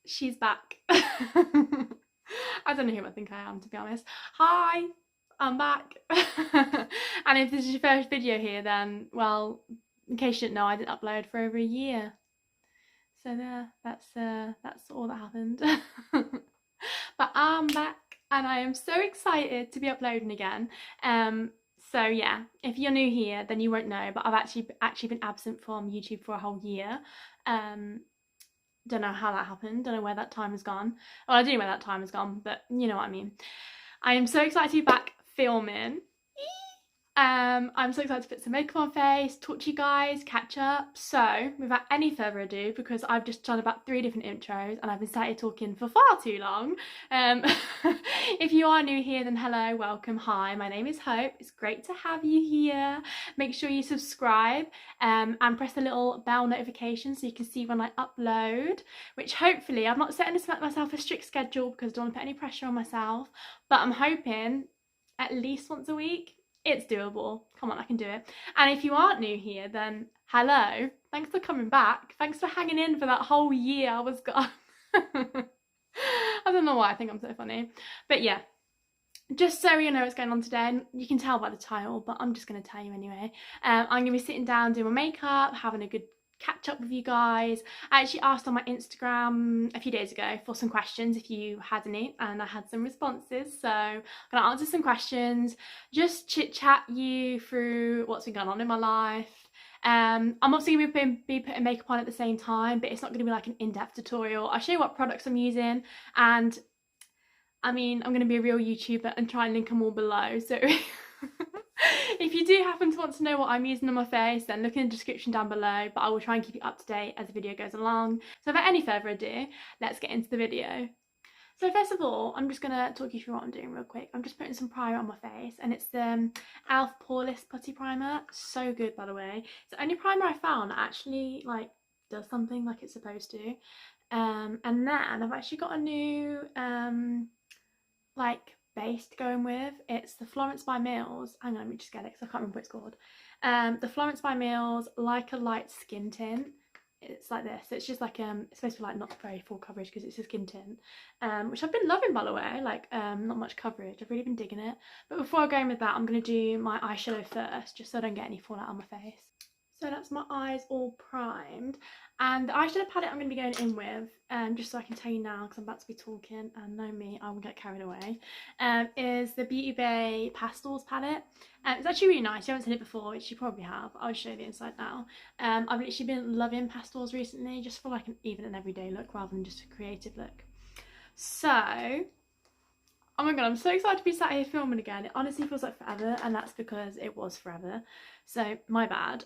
she's back. I don't know who I think I am, to be honest. Hi, I'm back. And if this is your first video here, then, well, in case you didn't know, I didn't upload for over a year. So there, that's all that happened. But I'm back and I am so excited to be uploading again. So yeah, if you're new here, then you won't know, but I've actually been absent from YouTube for a whole year. Don't know how that happened, don't know where that time has gone. Well, I do know where that time has gone, but you know what I mean. I am so excited to be back filming. I'm so excited to put some makeup on face, talk to you guys, catch up. So without any further ado, because I've just done about 3 different intros and I've been sat here talking for far too long. If you are new here, then hello, welcome, hi, my name is Hope. It's great to have you here. Make sure you subscribe and press the little bell notification so you can see when I upload, which hopefully, I'm not setting myself a strict schedule because I don't want to put any pressure on myself, but I'm hoping at least once a week. It's doable. Come on, I can do it. And if you aren't new here, then hello. Thanks for coming back. Thanks for hanging in for that whole year I was gone. I don't know why I think I'm so funny. But yeah, just so you know what's going on today, and you can tell by the title, but I'm just going to tell you anyway. I'm going to be sitting down doing my makeup, having a good catch up with you guys. I actually asked on my Instagram a few days ago for some questions if you had any, and I had some responses, so I'm gonna answer some questions, just chit chat you through what's been going on in my life. I'm obviously going to be putting makeup on at the same time, but it's not going to be like an in-depth tutorial. I'll show you what products I'm using, and I mean, I'm going to be a real YouTuber and try and link them all below, so if you do happen to want to know what I'm using on my face, then look in the description down below, but I will try and keep you up to date as the video goes along. So without any further ado, let's get into the video. So first of all, I'm just going to talk you through what I'm doing real quick. I'm just putting some primer on my face, and it's the e.l.f. Poreless Putty Primer. So good, by the way. It's the only primer I found that actually like does something like it's supposed to. And then I've actually got a new like base to go in with. It's the Florence by Mills. Hang on, let me just get it because I can't remember what it's called. The Florence by Mills Like a Light Skin Tint. It's like this. It's just like it's supposed to be like not very full coverage because it's a skin tint, which I've been loving, by the way. Like not much coverage. I've really been digging it. But before I go in with that, I'm gonna do my eyeshadow first, just so I don't get any fallout on my face. So that's my eyes all primed, and the eyeshadow palette I'm going to be going in with, just so I can tell you now because I'm about to be talking and know me, I will get carried away, is the Beauty Bay Pastels palette. It's actually really nice. You haven't seen it before, which you probably have. I'll show you the inside now. I've literally been loving pastels recently, just for like even an everyday look rather than just a creative look. So oh my god, I'm so excited to be sat here filming again. It honestly feels like forever, and that's because it was forever. So, my bad.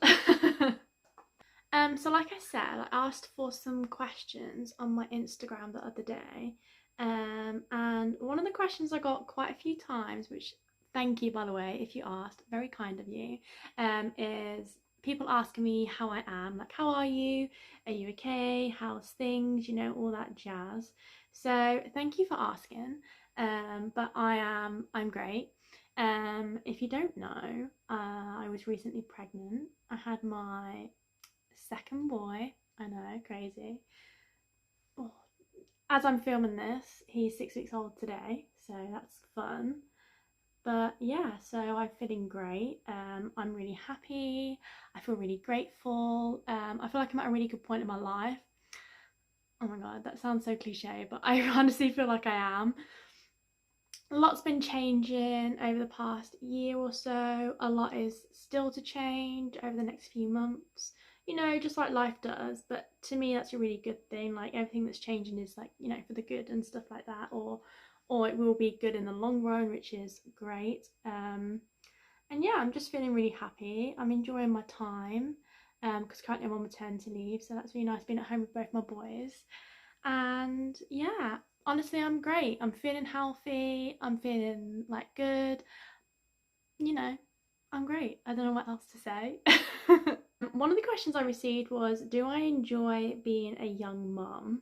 So like I said, I asked for some questions on my Instagram the other day. And one of the questions I got quite a few times, which thank you by the way if you asked, very kind of you, is people asking me how I am, like how are you okay, how's things, you know, all that jazz. So thank you for asking. But I'm great. If you don't know, I was recently pregnant. I had my second boy. I know, crazy. Oh, as I'm filming this, he's 6 weeks old today, so that's fun. But yeah, so I'm feeling great. I'm really happy. I feel really grateful. I feel like I'm at a really good point in my life. Oh my god, that sounds so cliche, but I honestly feel like I am. A lot's been changing over the past year or so. A lot is still to change over the next few months, you know, just like life does. But to me, that's a really good thing. Like everything that's changing is like, you know, for the good and stuff like that, or it will be good in the long run, which is great. And yeah, I'm just feeling really happy. I'm enjoying my time because currently I'm on maternity leave, so that's really nice being at home with both my boys. And yeah, honestly, I'm great. I'm feeling healthy. I'm feeling like good. You know, I'm great. I don't know what else to say. One of the questions I received was, do I enjoy being a young mum?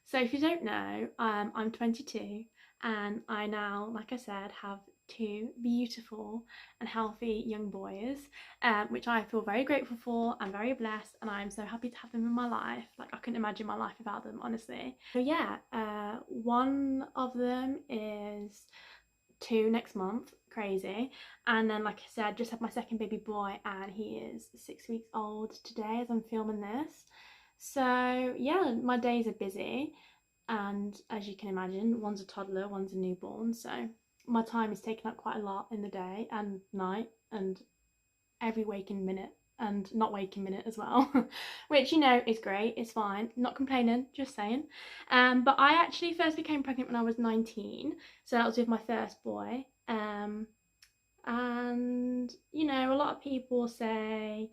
So if you don't know, I'm 22 and I now, like I said, have two beautiful and healthy young boys, which I feel very grateful for and very blessed, and I'm so happy to have them in my life. Like, I couldn't imagine my life without them, honestly. So yeah, one of them is 2 next month, crazy, and then like I said, just had my second baby boy, and he is 6 weeks old today as I'm filming this. So yeah, my days are busy, and as you can imagine, one's a toddler, one's a newborn, so my time is taken up quite a lot in the day and night and every waking minute and not waking minute as well, which, you know, is great, it's fine, not complaining, just saying. But I actually first became pregnant when I was 19, so that was with my first boy. And you know, a lot of people say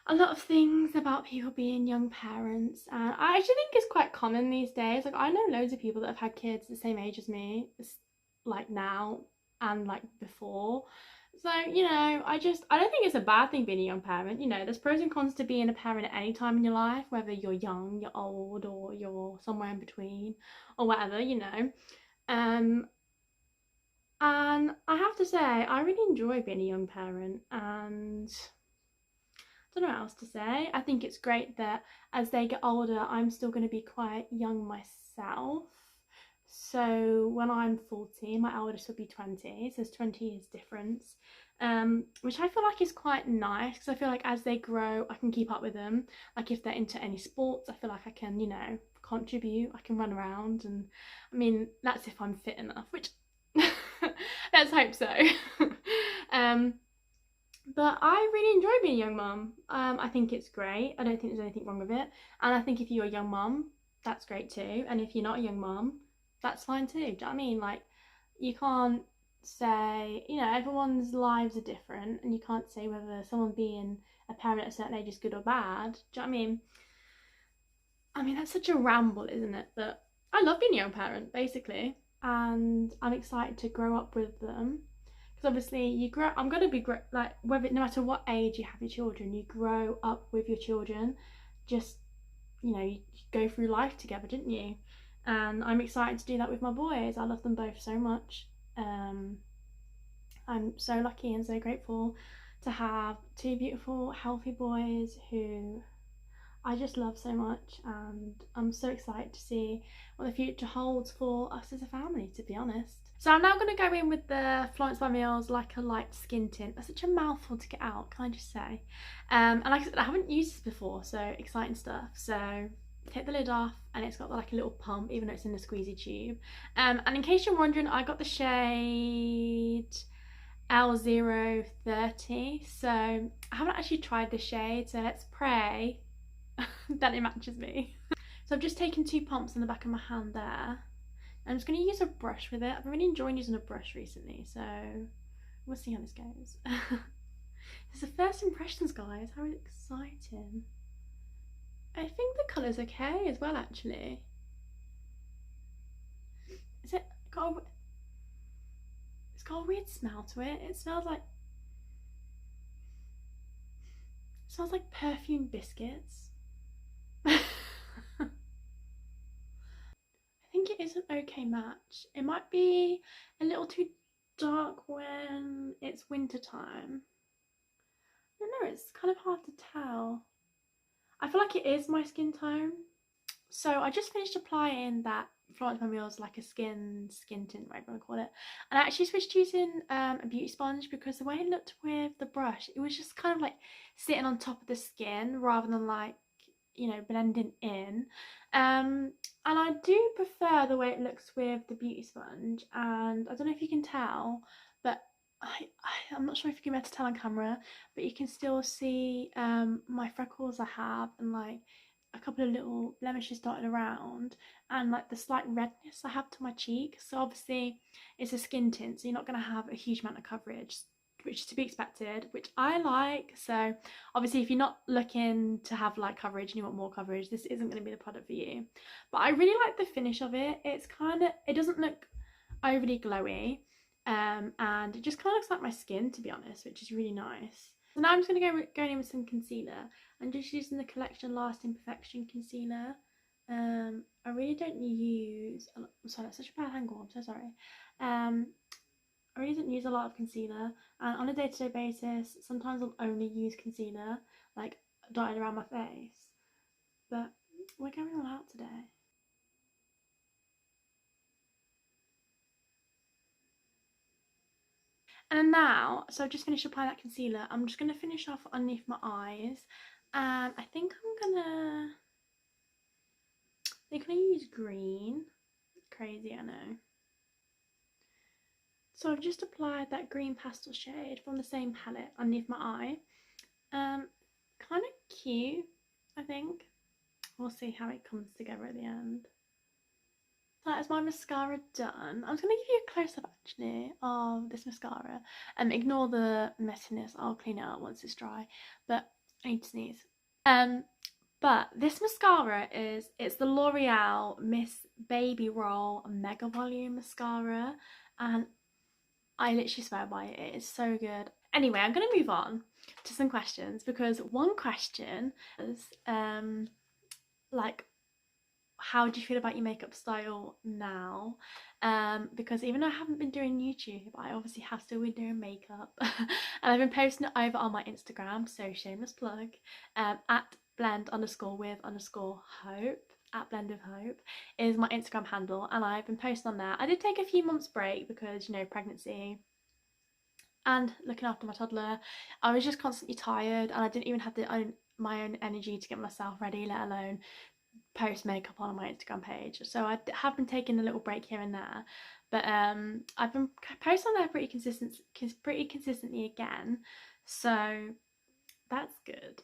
a lot of things about people being young parents, and I actually think it's quite common these days. Like, I know loads of people that have had kids the same age as me, like now and like before. So, you know, I don't think it's a bad thing being a young parent. You know, there's pros and cons to being a parent at any time in your life, whether you're young, you're old, or you're somewhere in between, or whatever, you know. And I have to say, I really enjoy being a young parent, and I don't know what else to say. I think it's great that as they get older, I'm still going to be quite young myself. So when I'm 40, my eldest will be 20, so there's 20 years difference, which I feel like is quite nice, because I feel like as they grow, I can keep up with them. Like, if they're into any sports, I feel like I can, you know, contribute, I can run around, and I mean, that's if I'm fit enough, which let's hope so. But I really enjoy being a young mum. I think it's great. I don't think there's anything wrong with it. And I think if you're a young mum, that's great too. And if you're not a young mum, that's fine too. Do you know what I mean? Like, you can't say, you know, everyone's lives are different, and you can't say whether someone being a parent at a certain age is good or bad. Do you know what I mean? I mean, that's such a ramble, isn't it? But I love being a young parent, basically. And I'm excited to grow up with them, because obviously you grow, I'm going to be like, whether, no matter what age you have your children, you grow up with your children. Just, you know, you go through life together, didn't you? And I'm excited to do that with my boys. I love them both so much. I'm so lucky and so grateful to have two beautiful, healthy boys who I just love so much, and I'm so excited to see what the future holds for us as a family, to be honest. So I'm now going to go in with the Florence by Mills Like a Light Skin Tint. That's such a mouthful to get out, can I just say? And like I said, I haven't used this before, so exciting stuff. So take the lid off, and it's got like a little pump, even though it's in a squeezy tube. And in case you're wondering, I got the shade L030, so I haven't actually tried the shade, so let's pray that it matches me. So I've just taken 2 pumps on the back of my hand there. I'm just going to use a brush with it. I've been really enjoying using a brush recently, so we'll see how this goes. This is the first impressions, guys. How exciting. I think the colour's okay as well, actually. Is it got it's got a weird smell to it. It smells like perfume biscuits. I think it is an okay match. It might be a little too dark when it's winter time. I don't know, it's kind of hard to tell. I feel like it is my skin tone. So I just finished applying that Florence by Mills Like a skin tint, whatever you want to call it, and I actually switched to using a beauty sponge, because the way it looked with the brush, it was just kind of like sitting on top of the skin rather than like, you know, blending in. And I do prefer the way it looks with the beauty sponge, and I don't know if you can tell, but I'm not sure if you can be able to tell on camera, but you can still see my freckles I have, and like a couple of little blemishes dotted around, and like the slight redness I have to my cheek. So obviously it's a skin tint, so you're not going to have a huge amount of coverage, which is to be expected, which I like. So obviously if you're not looking to have like coverage and you want more coverage, this isn't going to be the product for you. But I really like the finish of it. It's kind of, it doesn't look overly glowy, and it just kind of looks like my skin, to be honest, which is really nice. So now I'm just going to go in with some concealer. I'm just using the Collection Lasting Perfection concealer. I really don't use, I'm sorry, that's such a bad angle, I'm so sorry. I really didn't use a lot of concealer, and on a day-to-day basis sometimes I'll only use concealer like dotted around my face, but we're going all out today. And now, so I've just finished applying that concealer, I'm just going to finish off underneath my eyes, and I think I'm gonna use green. Crazy, I know. So I've just applied that green pastel shade from the same palette underneath my eye. Kind of cute, I think. We'll see how it comes together at the end. So that is my mascara done. I'm just going to give you a close-up actually of this mascara. Ignore the messiness, I'll clean it up once it's dry. But I need to sneeze. But this mascara it's the L'Oreal Miss Baby Roll Mega Volume Mascara. And I literally swear by it, it is so good. Anyway, I'm going to move on to some questions, because one question is like, how do you feel about your makeup style now? Because even though I haven't been doing YouTube, I obviously have still been doing makeup. And I've been posting it over on my Instagram, so shameless plug, at blend_with_hope. At blend with hope is my Instagram handle, and I've been posting on there. I did take a few months break because, you know, pregnancy and looking after my toddler. I was just constantly tired, and I didn't even have my own energy to get myself ready, let alone post makeup on my Instagram page. So I have been taking a little break here and there, but I've been posting on there pretty consistently again, so that's good.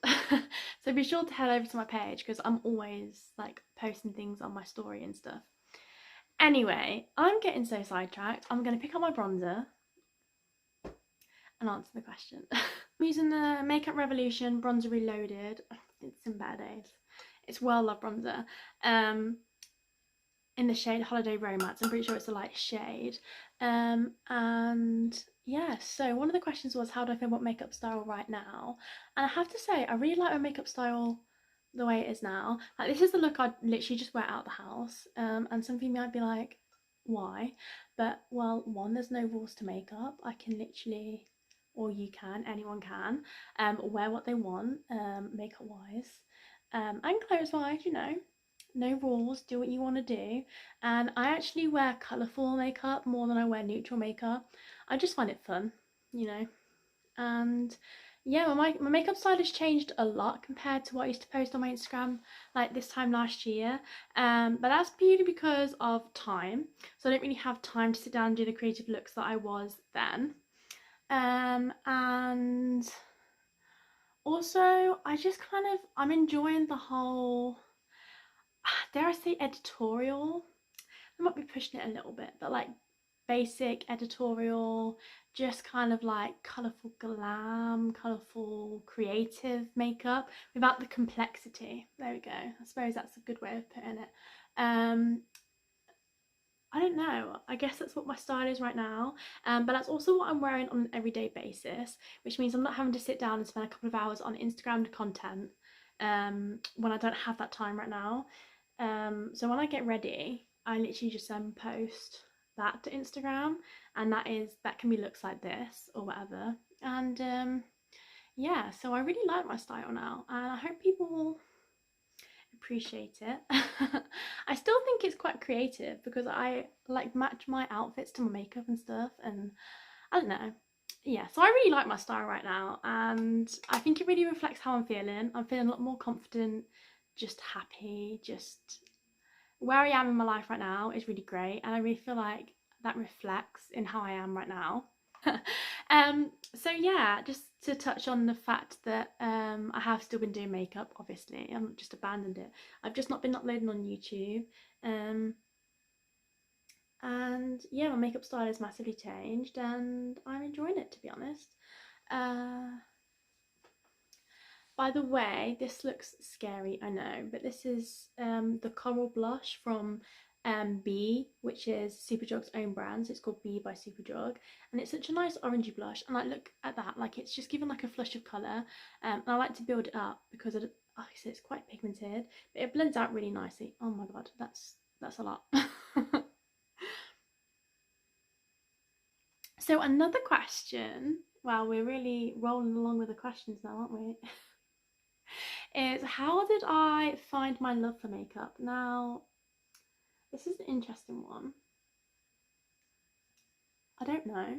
So be sure to head over to my page, because I'm always like posting things on my story and stuff. Anyway, I'm getting so sidetracked. I'm going to pick up my bronzer and answer the question. I'm using the Makeup Revolution Bronzer Reloaded. It's in better days. It's well loved bronzer. In the shade Holiday Romance. I'm pretty sure it's a light shade. And yeah, so one of the questions was, how do I feel about makeup style right now? And I have to say, I really like my makeup style the way it is now. Like, this is the look I'd literally just wear out the house. And some of you might be like, why? But well, one, there's no rules to makeup. I can literally, or you can, anyone can, wear what they want, makeup wise, and clothes wise, you know. No rules, do what you want to do. And I actually wear colourful makeup more than I wear neutral makeup. I just find it fun, you know. And yeah, my makeup style has changed a lot compared to what I used to post on my Instagram like this time last year. But that's purely because of time. So I don't really have time to sit down and do the creative looks that I was then. And also I'm enjoying the whole, dare I say, editorial. I might be pushing it a little bit, but like basic editorial, just kind of like colourful glam, colourful creative makeup without the complexity. There we go. I suppose that's a good way of putting it. I don't know, I guess that's what my style is right now, but that's also what I'm wearing on an everyday basis, which means I'm not having to sit down and spend a couple of hours on Instagram content when I don't have that time right now. So when I get ready, I literally just post that to Instagram, and that can be looks like this or whatever. And yeah, so I really like my style now, and I hope people will appreciate it. I still think it's quite creative, because I like match my outfits to my makeup and stuff, and I don't know. Yeah, so I really like my style right now, and I think it really reflects how I'm feeling. I'm feeling a lot more confident, just happy, just where I am in my life right now is really great, and I really feel like that reflects in how I am right now. So yeah, just to touch on the fact that I have still been doing makeup, obviously. I haven't just abandoned it. I've just not been uploading on YouTube. And yeah, my makeup style has massively changed, and I'm enjoying it, to be honest. By the way, this looks scary, I know, but this is the Coral Blush from B, which is Superdrug's own brand. So it's called B by Superdrug, and it's such a nice orangey blush. And like, look at that, like it's just given like a flush of colour. And I like to build it up because it's quite pigmented, but it blends out really nicely. Oh my god, that's a lot. So So another question, well, we're really rolling along with the questions now, aren't we? Is how did I find my love for makeup? Now, this is an interesting one. I don't know.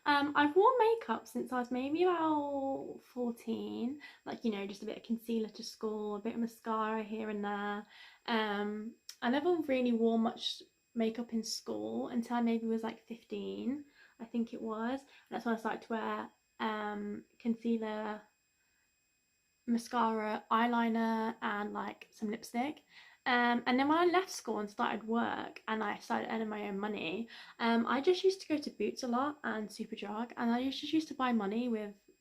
I've worn makeup since I was maybe about 14, like, you know, just a bit of concealer to school, a bit of mascara here and there. I never really wore much makeup in school until I maybe was like 15, I think it was. And that's when I started to wear concealer, mascara, eyeliner, and like some lipstick. And then when I left school and started work and I started earning my own money, I just used to go to Boots a lot and Superdrug, and I just used to buy money.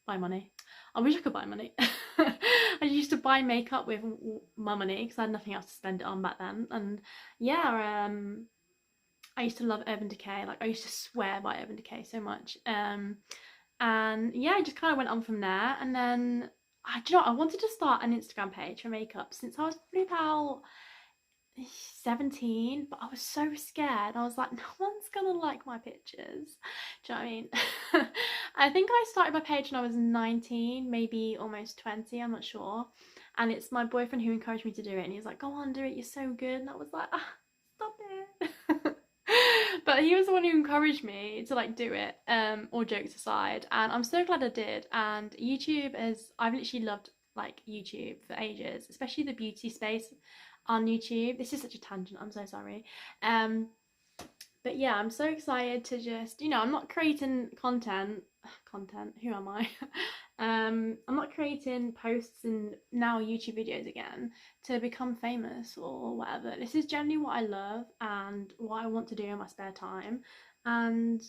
I wish I could buy money. I used to buy makeup with my money because I had nothing else to spend it on back then. And yeah, I used to love Urban Decay. Like, I used to swear by Urban Decay so much. And yeah, I just kind of went on from there. And then do you know what? I wanted to start an Instagram page for makeup since I was probably about 17, but I was so scared. I was like, no one's gonna like my pictures. Do you know what I mean? I think I started my page when I was 19, maybe almost 20, I'm not sure. And it's my boyfriend who encouraged me to do it, and he was like, go on, do it, you're so good. And I was like, stop it. But he was the one who encouraged me to like do it, all jokes aside, and I'm so glad I did. And I've literally loved like YouTube for ages, especially the beauty space on YouTube. This is such a tangent, I'm so sorry. But yeah, I'm so excited to just, you know, I'm not creating content, who am I? I'm not creating posts and now YouTube videos again to become famous or whatever. This is generally what I love and what I want to do in my spare time, and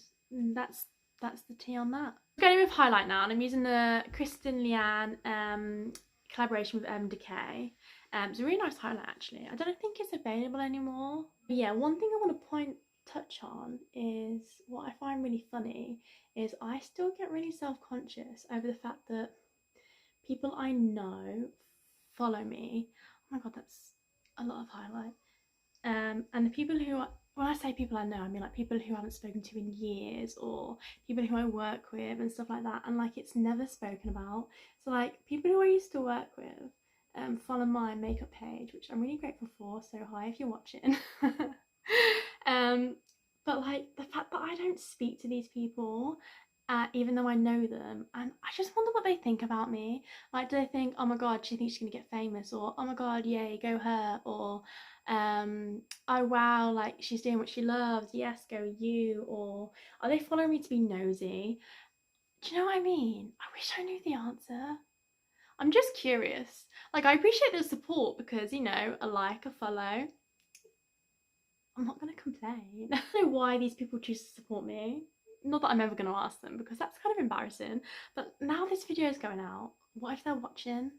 that's the tea on that. I'm going with highlight now, and I'm using the Kristen Liane collaboration with Decay. It's a really nice highlight actually. I don't think it's available anymore. But yeah, one thing I want to touch on is what I find really funny is I still get really self-conscious over the fact that people I know follow me. Oh my god, that's a lot of highlight. And the people who when I say people I know, I mean like people who I haven't spoken to in years, or people who I work with and stuff like that, and like it's never spoken about. So like people who I used to work with follow my makeup page, which I'm really grateful for, so hi if you're watching. But like the fact that I don't speak to these people, even though I know them, and I just wonder what they think about me. Like, do they think, oh my god, she thinks she's gonna get famous, or oh my god, yay, go her, or oh wow, like she's doing what she loves, yes, go you, or are they following me to be nosy? Do you know what I mean? I wish I knew the answer. I'm just curious. Like, I appreciate the support because, you know, a like, a follow. I'm not going to complain. I don't know why these people choose to support me. Not that I'm ever going to ask them because that's kind of embarrassing. But now this video is going out, what if they're watching?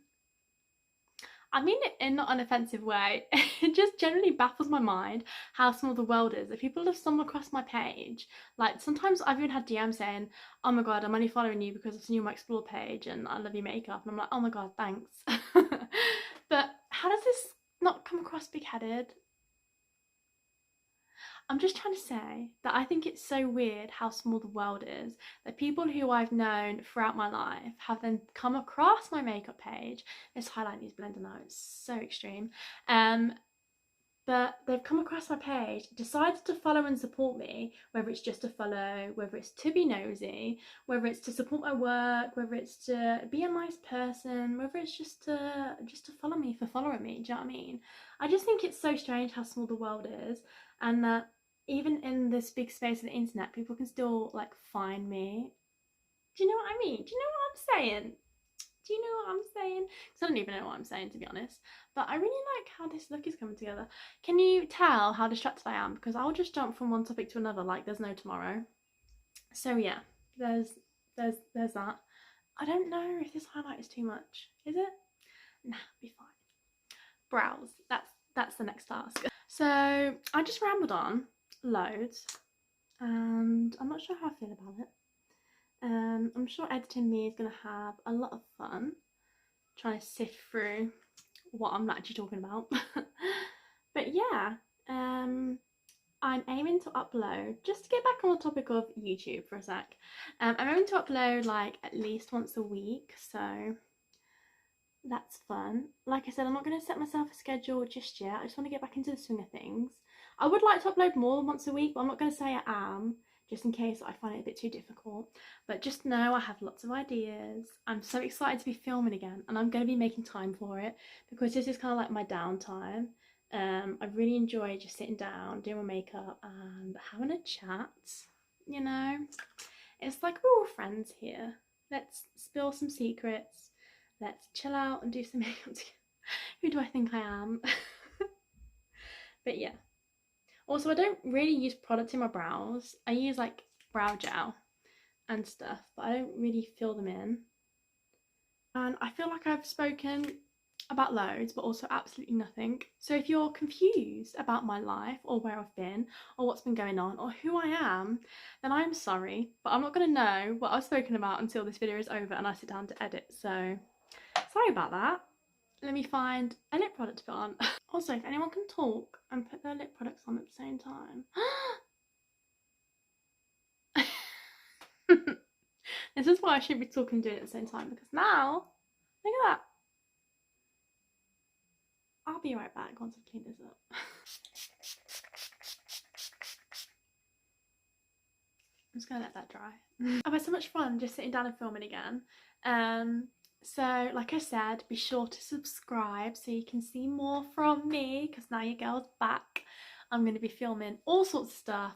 I mean it in not an offensive way. It just generally baffles my mind how small the world is. If people have stumbled across my page, like sometimes I've even had DMs saying, oh my god, I'm only following you because I've seen you on my explore page and I love your makeup. And I'm like, oh my god, thanks. But how does this not come across big-headed? I'm just trying to say that I think it's so weird how small the world is, that people who I've known throughout my life have then come across my makeup page. This highlight needs blending out, it's so extreme. But they've come across my page, decided to follow and support me, whether it's just to follow, whether it's to be nosy, whether it's to support my work, whether it's to be a nice person, whether it's just to follow me for following me. Do you know what I mean? I just think it's so strange how small the world is, and that even in this big space of the internet, people can still like find me. Do you know what I mean? Do you know what I'm saying? Do you know what I'm saying? Because I don't even know what I'm saying, to be honest. But I really like how this look is coming together. Can you tell how distracted I am? Because I'll just jump from one topic to another like there's no tomorrow. So yeah, there's that. I don't know if this highlight is too much. Is it? Nah, be fine. Brows. That's the next task. So I just rambled on loads, and I'm not sure how I feel about it. I'm sure editing me is going to have a lot of fun trying to sift through what I'm actually talking about. But yeah, I'm aiming to upload, just to get back on the topic of YouTube for a sec, I'm aiming to upload like at least once a week, so that's fun. Like I said, I'm not going to set myself a schedule just yet. I just want to get back into the swing of things. I would like to upload more than once a week, but I'm not going to say I am, just in case I find it a bit too difficult. But just know I have lots of ideas. I'm so excited to be filming again, and I'm going to be making time for it because this is kind of like my downtime. I really enjoy just sitting down, doing my makeup, and having a chat. You know, it's like we're all friends here. Let's spill some secrets. Let's chill out and do some makeup together. Who do I think I am? But yeah. Also, I don't really use product in my brows. I use like brow gel and stuff, but I don't really fill them in. And I feel like I've spoken about loads, but also absolutely nothing. So if you're confused about my life or where I've been or what's been going on or who I am, then I'm sorry, but I'm not going to know what I've spoken about until this video is over and I sit down to edit. So sorry about that. Let me find a lip product to put on. Also, if anyone can talk and put their lip products on at the same time. This is why I should be talking and doing it at the same time, because now, look at that. I'll be right back once I've cleaned this up. I'm just gonna let that dry. I've had so much fun just sitting down and filming again. So like I said, be sure to subscribe so you can see more from me, because now your girl's back. I'm going to be filming all sorts of stuff.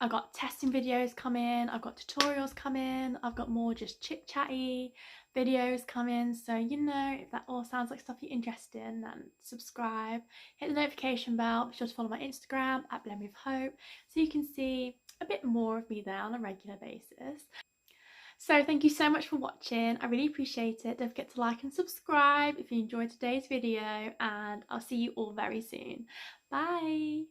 I've got testing videos coming, I've got tutorials coming, I've got more just chit chatty videos coming. So you know, if that all sounds like stuff you're interested in, then subscribe, hit the notification bell, be sure to follow my Instagram at Blend with Hope so you can see a bit more of me there on a regular basis. So thank you so much for watching. I really appreciate it. Don't forget to like and subscribe if you enjoyed today's video, and I'll see you all very soon. Bye.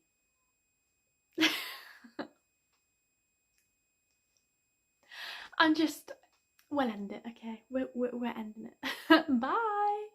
We'll end it, okay? We're ending it. Bye.